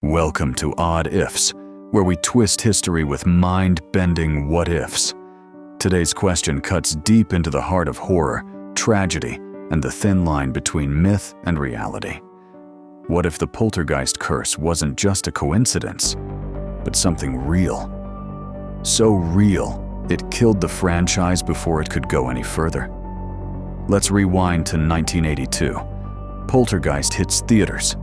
Welcome to Odd Ifs, where we twist history with mind-bending what-ifs. Today's question cuts deep into the heart of horror, tragedy, and the thin line between myth and reality. What if the Poltergeist curse wasn't just a coincidence, but something real? So real, it killed the franchise before it could go any further. Let's rewind to 1982. Poltergeist hits theaters,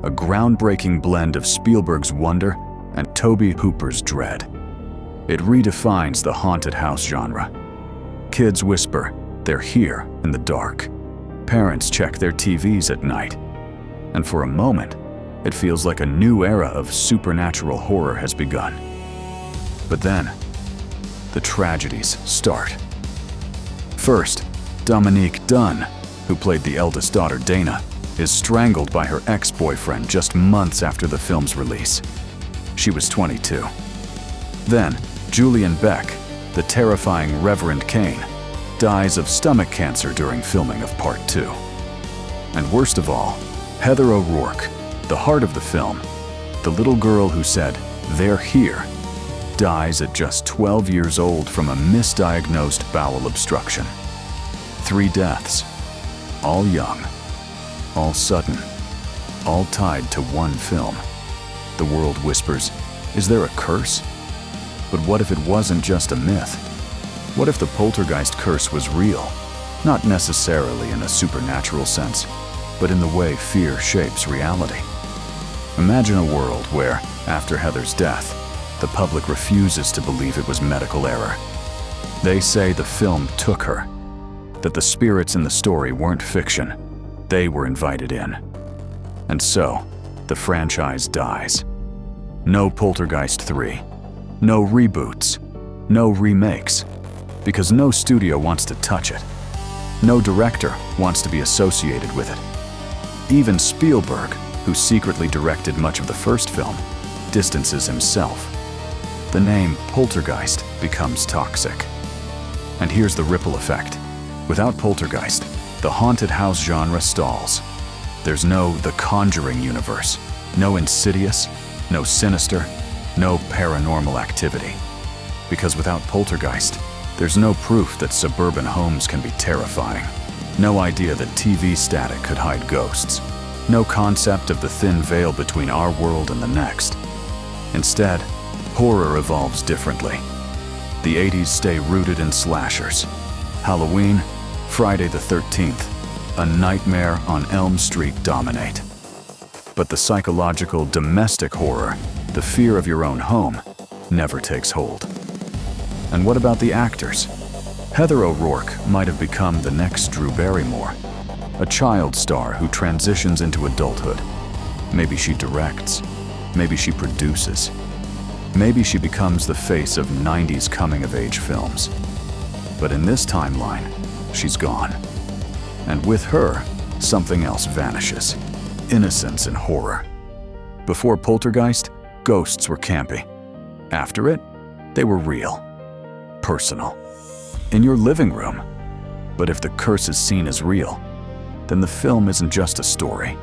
a groundbreaking blend of Spielberg's wonder and Tobe Hooper's dread. It redefines the haunted house genre. Kids whisper, "They're here," in the dark. Parents check their TVs at night. And for a moment, it feels like a new era of supernatural horror has begun. But then, the tragedies start. First, Dominique Dunne, who played the eldest daughter Dana, is strangled by her ex-boyfriend just months after the film's release. She was 22. Then, Julian Beck, the terrifying Reverend Cain, dies of stomach cancer during filming of Part 2. And worst of all, Heather O'Rourke, the heart of the film, the little girl who said, "They're here," dies at just 12 years old from a misdiagnosed bowel obstruction. 3 deaths, all young, all sudden, all tied to one film. The world whispers, is there a curse? But what if it wasn't just a myth? What if the Poltergeist curse was real? Not necessarily in a supernatural sense, but in the way fear shapes reality. Imagine a world where, after Heather's death, the public refuses to believe it was medical error. They say the film took her, that the spirits in the story weren't fiction. They were invited in. And so, the franchise dies. No Poltergeist 3, no reboots, no remakes, because no studio wants to touch it. No director wants to be associated with it. Even Spielberg, who secretly directed much of the first film, distances himself. The name Poltergeist becomes toxic. And here's the ripple effect. Without Poltergeist, the haunted house genre stalls. There's no The Conjuring universe, no Insidious, no Sinister, no Paranormal Activity. Because without Poltergeist, there's no proof that suburban homes can be terrifying. No idea that TV static could hide ghosts. No concept of the thin veil between our world and the next. Instead, horror evolves differently. The 80s stay rooted in slashers. Halloween, Friday the 13th, A Nightmare on Elm Street dominate. But the psychological domestic horror, the fear of your own home, never takes hold. And what about the actors? Heather O'Rourke might have become the next Drew Barrymore, a child star who transitions into adulthood. Maybe she directs, maybe she produces, maybe she becomes the face of 90s coming-of-age films. But in this timeline, she's gone. And with her, something else vanishes. Innocence and horror. Before Poltergeist, ghosts were campy. After it, they were real. Personal. In your living room. But if the curse is seen as real, then the film isn't just a story.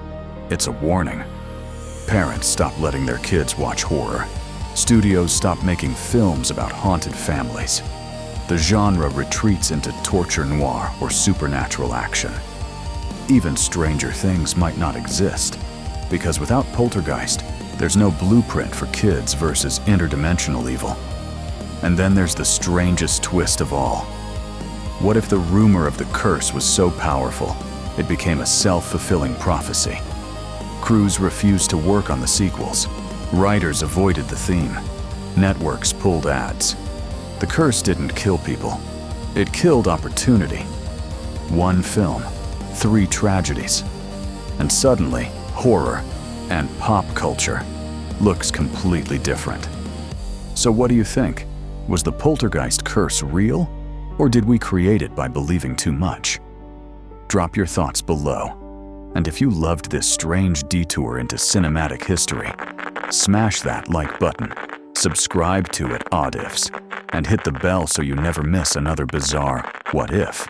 It's a warning. Parents stop letting their kids watch horror. Studios stop making films about haunted families. The genre retreats into torture noir or supernatural action. Even Stranger Things might not exist, because without Poltergeist, there's no blueprint for kids versus interdimensional evil. And then there's the strangest twist of all. What if the rumor of the curse was so powerful, it became a self-fulfilling prophecy? Crews refused to work on the sequels. Writers avoided the theme. Networks pulled ads. The curse didn't kill people. It killed opportunity. One film, 3 tragedies. And suddenly, horror and pop culture looks completely different. So what do you think? Was the Poltergeist curse real? Or did we create it by believing too much? Drop your thoughts below. And if you loved this strange detour into cinematic history, smash that like button, subscribe to it, Odd Ifs, and hit the bell so you never miss another bizarre what if.